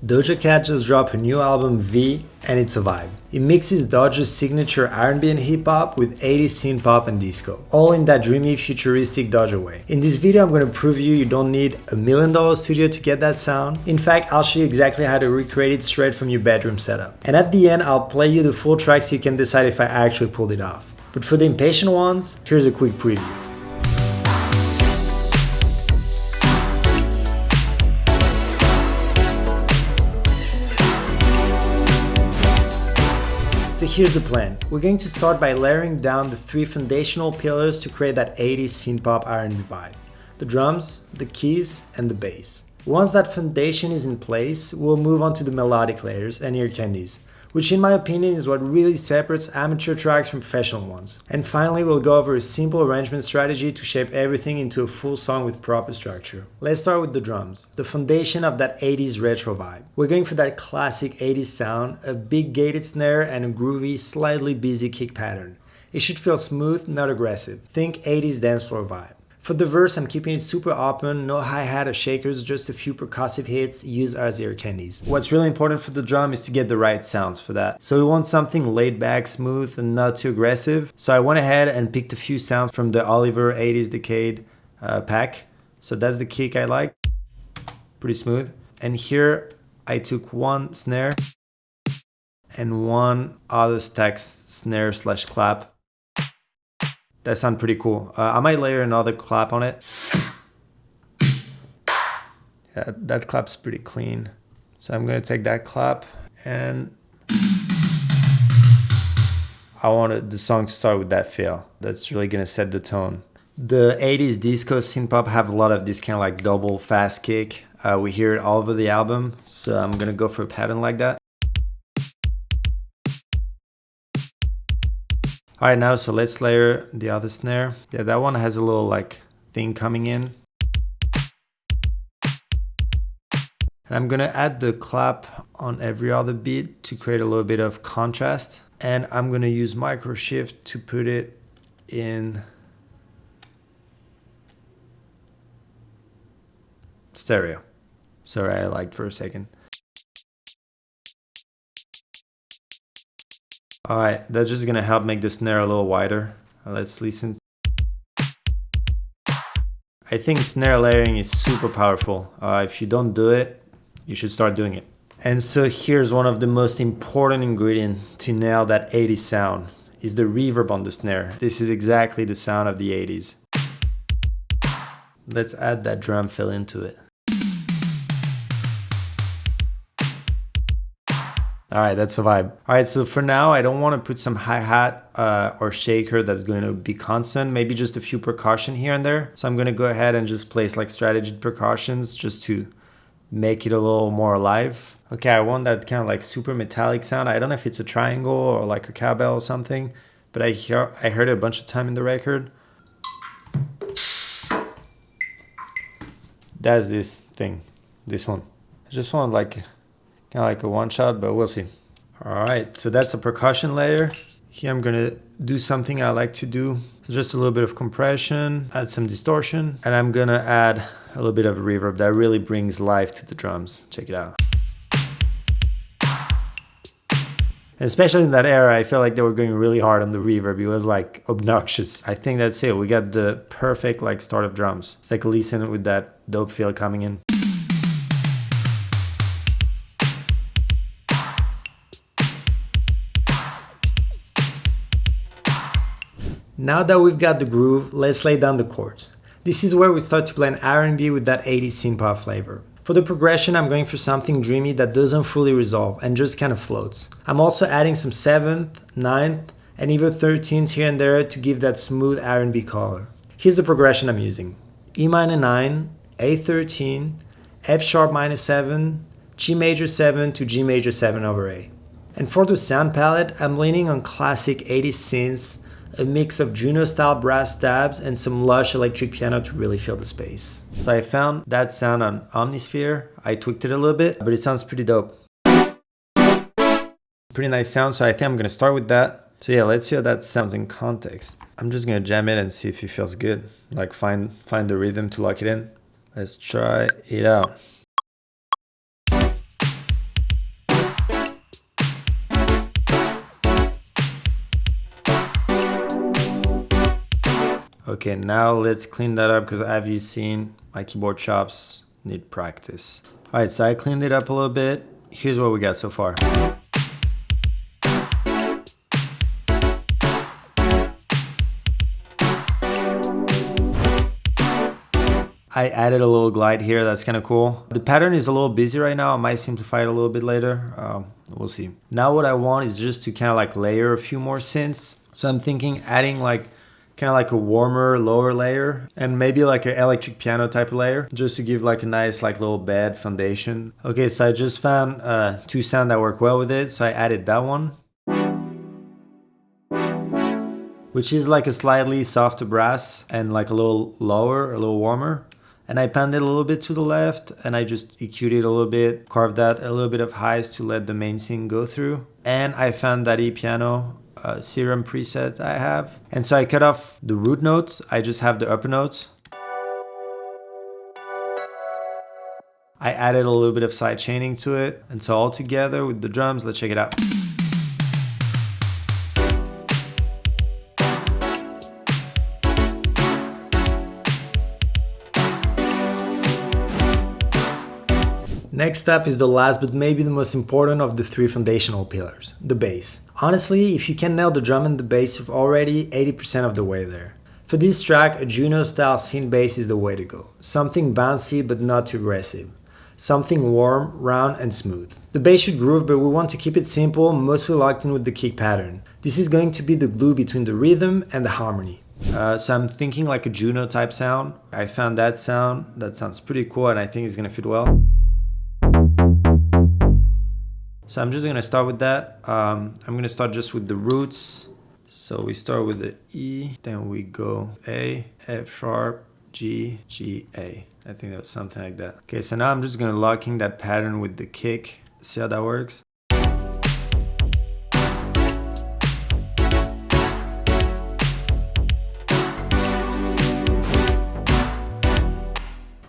Doja Cat just dropped her new album V, and it's a vibe. It mixes Doja's signature R&B and hip-hop with 80s synth pop and disco, all in that dreamy, futuristic Doja way. In this video, I'm going to prove you don't need $1 million studio to get that sound. In fact, I'll show you exactly how to recreate it straight from your bedroom setup. And at the end, I'll play you the full track so you can decide if I actually pulled it off. But for the impatient ones, here's a quick preview. So here's the plan. We're going to start by layering down the 3 foundational pillars to create that 80s synth-pop R&B vibe. The drums, the keys, and the bass. Once that foundation is in place, we'll move on to the melodic layers and your Candies, which in my opinion is what really separates amateur tracks from professional ones. And finally, we'll go over a simple arrangement strategy to shape everything into a full song with proper structure. Let's start with the drums, the foundation of that 80s retro vibe. We're going for that classic 80s sound, a big gated snare and a groovy, slightly busy kick pattern. It should feel smooth, not aggressive. Think 80s dance floor vibe. For the verse, I'm keeping it super open, no hi-hat or shakers, just a few percussive hits used as your Candies. What's really important for the drum is to get the right sounds for that. So we want something laid back, smooth, and not too aggressive. So I went ahead and picked a few sounds from the Oliver 80s Decade pack. So that's the kick I like, pretty smooth. And here I took one snare and one other stack snare / clap. That sounds pretty cool. I might layer another clap on it. Yeah, that clap's pretty clean. So I'm gonna take that clap and I wanted the song to start with that feel. That's really gonna set the tone. The 80s disco synth pop have a lot of this kind of like double fast kick. We hear it all over the album. So I'm gonna go for a pattern like that. Alright, now so let's layer the other snare. Yeah, that one has a little like thing coming in. And I'm gonna add the clap on every other beat to create a little bit of contrast. And I'm gonna use micro shift to put it in stereo. Sorry, I lagged for a second. Alright, that's just gonna help make the snare a little wider. Let's listen. I think snare layering is super powerful. If you don't do it, you should start doing it. And so here's one of the most important ingredients to nail that 80s sound, is the reverb on the snare. This is exactly the sound of the 80s. Let's add that drum fill into it. Alright, that's a vibe. Alright, so for now, I don't want to put some hi-hat or shaker that's going to be constant. Maybe just a few percussion here and there. So I'm going to go ahead and just place like strategic percussions just to make it a little more alive. Okay, I want that kind of like super metallic sound. I don't know if it's a triangle or like a cowbell or something, but I heard it a bunch of time in the record. That's this thing, this one. I just want like kind of like a one shot, but we'll see. All right, so that's a percussion layer. Here I'm gonna do something I like to do. So just a little bit of compression, add some distortion, and I'm gonna add a little bit of reverb that really brings life to the drums. Check it out. And especially in that era, I felt like they were going really hard on the reverb. It was like obnoxious. I think that's it. We got the perfect like start of drums. It's like listen with that dope feel coming in. Now that we've got the groove, let's lay down the chords. This is where we start to blend R&B with that 80s synth-pop flavor. For the progression, I'm going for something dreamy that doesn't fully resolve and just kind of floats. I'm also adding some 7th, 9th, and even 13th here and there to give that smooth R&B color. Here's the progression I'm using. E minor 9, A 13, F sharp minor 7, G major 7 to G major 7 over A. And for the sound palette, I'm leaning on classic 80s synths, a mix of Juno-style brass stabs, and some lush electric piano to really fill the space. So I found that sound on Omnisphere. I tweaked it a little bit, but it sounds pretty dope. Pretty nice sound, so I think I'm gonna start with that. So yeah, let's see how that sounds in context. I'm just gonna jam it and see if it feels good. Like find the rhythm to lock it in. Let's try it out. Okay, now let's clean that up because as you've seen, my keyboard chops need practice. All right, so I cleaned it up a little bit. Here's what we got so far. I added a little glide here, that's kind of cool. The pattern is a little busy right now. I might simplify it a little bit later. We'll see. Now what I want is just to kind of like layer a few more synths. So I'm thinking adding like kind of like a warmer lower layer and maybe like an electric piano type of layer just to give like a nice like little bed foundation. Okay, so I just found two sounds that work well with it. So I added that one, which is like a slightly softer brass and like a little lower, a little warmer. And I panned it a little bit to the left and I just EQ'd it a little bit, carved out a little bit of highs to let the main synth go through. And I found that E-piano serum preset I have. And so I cut off the root notes, I just have the upper notes. I added a little bit of side chaining to it. And so all together with the drums, let's check it out. Next up is the last but maybe the most important of the three foundational pillars, the bass. Honestly, if you can nail the drum and the bass, you're already 80% of the way there. For this track, a Juno style synth bass is the way to go. Something bouncy but not too aggressive. Something warm, round and smooth. The bass should groove, but we want to keep it simple, mostly locked in with the kick pattern. This is going to be the glue between the rhythm and the harmony. So I'm thinking like a Juno type sound. I found that sound, that sounds pretty cool and I think it's gonna fit well. So I'm just gonna start with that. I'm gonna start just with the roots. So we start with the E, then we go A, F sharp, G, G, A. I think that's something like that. Okay, so now I'm just gonna lock in that pattern with the kick. See how that works?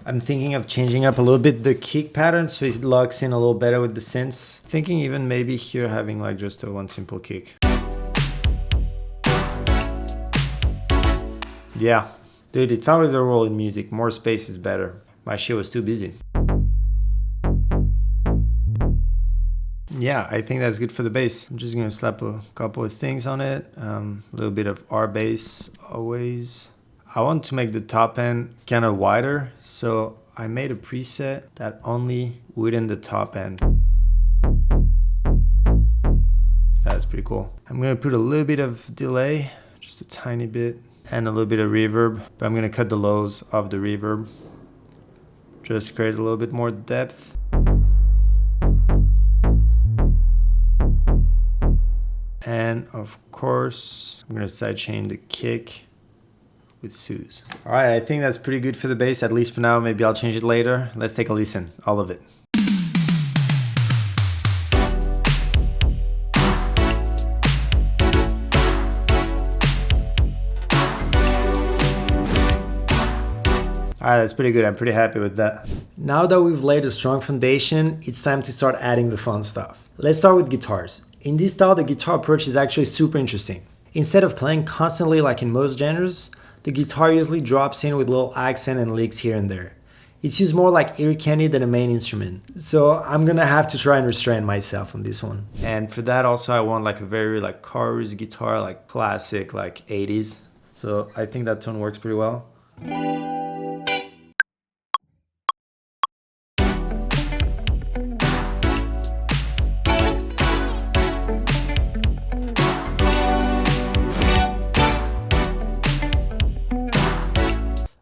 I'm thinking of changing up a little bit the kick pattern so it locks in a little better with the synths. Thinking even maybe here having like just a one simple kick. Yeah, dude, it's always a rule in music. More space is better. My shit was too busy. Yeah, I think that's good for the bass. I'm just gonna slap a couple of things on it. A little bit of R bass always. I want to make the top end kind of wider, so I made a preset that only widen the top end. That's pretty cool. I'm gonna put a little bit of delay, just a tiny bit, and a little bit of reverb, but I'm gonna cut the lows of the reverb. Just create a little bit more depth. And of course, I'm gonna sidechain the kick with Suze. All right, I think that's pretty good for the bass, at least for now. Maybe I'll change it later. Let's take a listen, all of it. All right, that's pretty good. I'm pretty happy with that. Now that we've laid a strong foundation, it's time to start adding the fun stuff. Let's start with guitars. In this style, the guitar approach is actually super interesting. Instead of playing constantly like in most genres, the guitar usually drops in with little accent and licks here and there. It's used more like ear candy than a main instrument. So I'm gonna have to try and restrain myself on this one. And for that also I want like a very like chorus guitar, like classic, like 80s. So I think that tone works pretty well.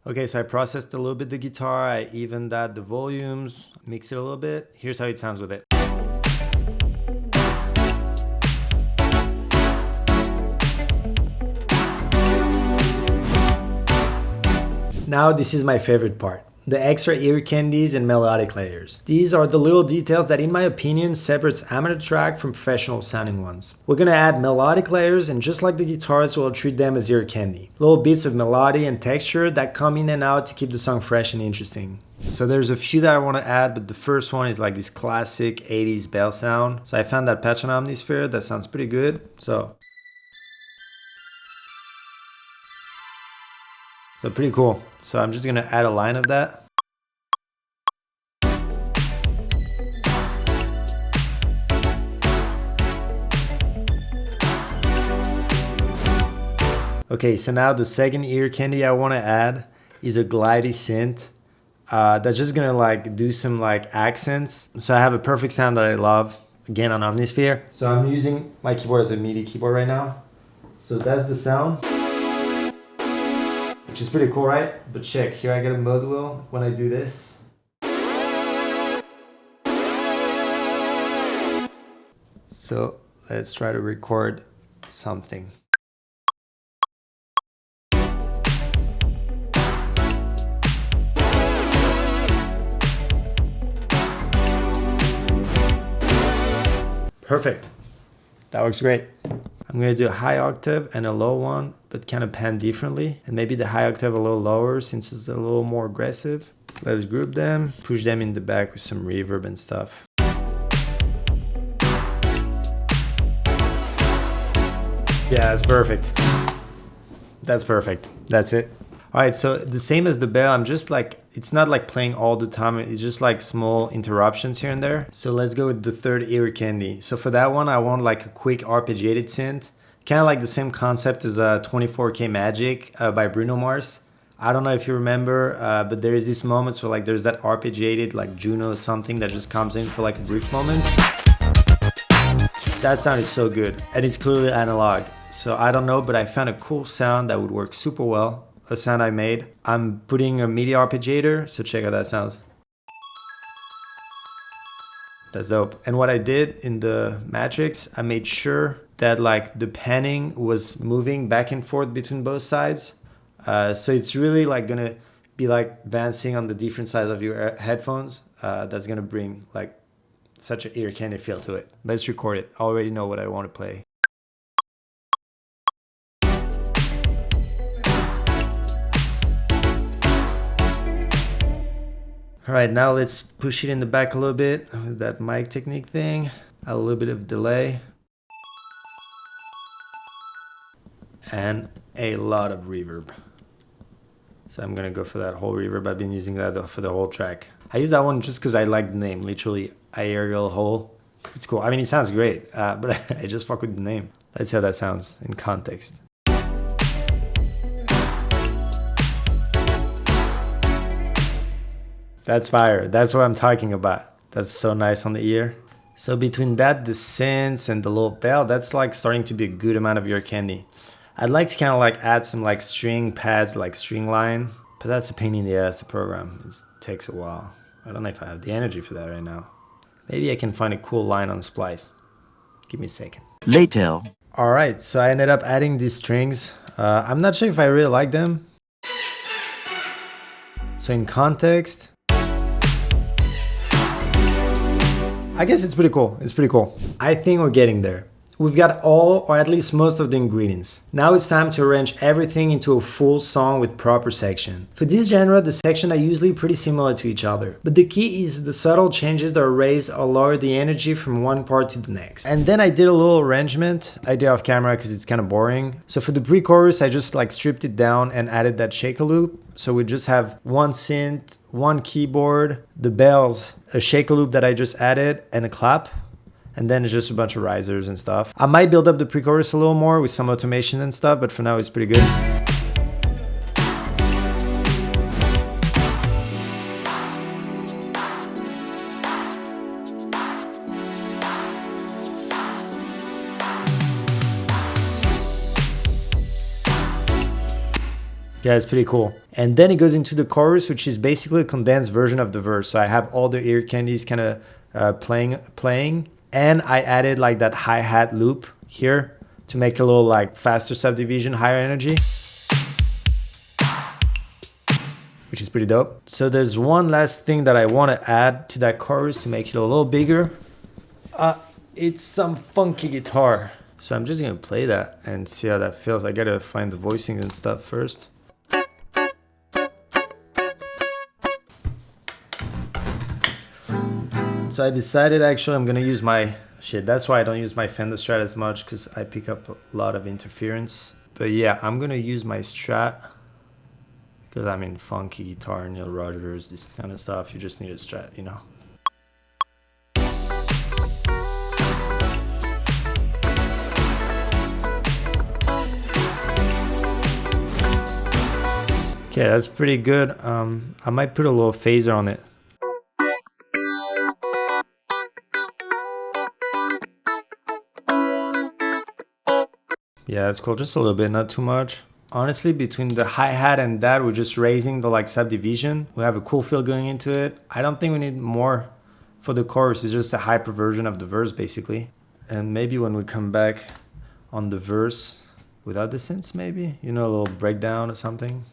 Okay, so I processed a little bit the guitar, I evened out the volumes, mixed it a little bit. Here's how it sounds with it. Now this is my favorite part. The extra ear candies and melodic layers. These are the little details that in my opinion separates amateur track from professional sounding ones. We're gonna add melodic layers and just like the guitars, we'll treat them as ear candy. Little bits of melody and texture that come in and out to keep the song fresh and interesting. So there's a few that I want to add, but the first one is like this classic 80s bell sound. So I found that patch on Omnisphere that sounds pretty good. So So pretty cool. So I'm just gonna add a line of that. Okay, so now the second ear candy I want to add is a glidey synth that's just gonna like do some like accents. So I have a perfect sound that I love, again on Omnisphere. So I'm using my keyboard as a MIDI keyboard right now. So that's the sound, which is pretty cool, right? But check, here I get a mode wheel when I do this. So let's try to record something. Perfect. That works great. I'm gonna do a high octave and a low one, but kind of pan differently. And maybe the high octave a little lower since it's a little more aggressive. Let's group them, push them in the back with some reverb and stuff. Yeah, that's perfect. That's perfect. That's it. All right, so the same as the bell, I'm just like, it's not like playing all the time. It's just like small interruptions here and there. So let's go with the third ear candy. So for that one, I want like a quick arpeggiated synth. Kind of like the same concept as 24K Magic by Bruno Mars. I don't know if you remember, but there is this moment where like there's that arpeggiated like Juno something that just comes in for like a brief moment. That sound is so good, and it's clearly analog. So I don't know, but I found a cool sound that would work super well. A sound I made. I'm putting a MIDI arpeggiator, so check out that sounds. That's dope. And what I did in the Matrix, I made sure that like the panning was moving back and forth between both sides. So it's really like gonna be like dancing on the different sides of your headphones. That's gonna bring like such an ear candy feel to it. Let's record it. I already know what I want to play. All right, now let's push it in the back a little bit with that mic technique thing. A little bit of delay. And a lot of reverb. So I'm gonna go for that whole reverb. I've been using that for the whole track. I use that one just because I like the name, literally aerial hole. It's cool. I mean, it sounds great, but I just fuck with the name. Let's see how that sounds in context. That's fire. That's what I'm talking about. That's so nice on the ear. So between that, the synths and the little bell, that's like starting to be a good amount of ear candy. I'd like to kind of like add some like string pads, like string line, but that's a pain in the ass to program. It takes a while. I don't know if I have the energy for that right now. Maybe I can find a cool line on Splice. Give me a second. Later. All right, so I ended up adding these strings. I'm not sure if I really like them. So in context, I guess it's pretty cool. It's pretty cool. I think we're getting there. We've got all, or at least most of the ingredients. Now it's time to arrange everything into a full song with proper section. For this genre, the sections are usually pretty similar to each other, but the key is the subtle changes that raise or lower the energy from one part to the next. And then I did a little arrangement. I did off camera because it's kind of boring. So for the pre-chorus, I just like stripped it down and added that shaker loop. So we just have one synth, one keyboard, the bells, a shaker loop that I just added, and a clap. And then it's just a bunch of risers and stuff. I might build up the pre-chorus a little more with some automation and stuff, but for now it's pretty good. Yeah, it's pretty cool. And then it goes into the chorus, which is basically a condensed version of the verse. So I have all the ear candies kind of playing. And I added like that hi-hat loop here to make a little like faster subdivision, higher energy, which is pretty dope. So there's one last thing that I want to add to that chorus to make it a little bigger. It's some funky guitar. So I'm just going to play that and see how that feels. I got to find the voicing and stuff first. So I decided actually I'm gonna use my that's why I don't use my Fender Strat as much, because I pick up a lot of interference. But yeah, I'm gonna use my Strat Because I mean, funky guitar, Neil Rogers, this kind of stuff, you just need a Strat, you know. Okay, that's pretty good. I might put a little phaser on it. Yeah, that's cool. Just a little bit, not too much. Honestly, between the hi-hat and that, we're just raising the like subdivision. We have a cool feel going into it. I don't think we need more for the chorus. It's just a hyper version of the verse, basically. And maybe when we come back on the verse without the synths, maybe, you know, a little breakdown or something.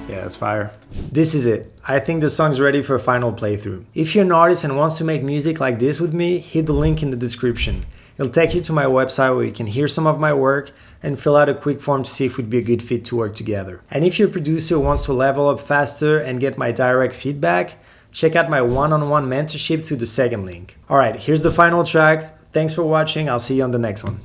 Yeah, that's fire. This is it. I think the song's ready for a final playthrough. If you're an artist and wants to make music like this with me, hit the link in the description. It'll take you to my website where you can hear some of my work and fill out a quick form to see if we'd be a good fit to work together. And if your producer wants to level up faster and get my direct feedback, check out my one-on-one mentorship through the second link. Alright, here's the final tracks. Thanks for watching. I'll see you on the next one.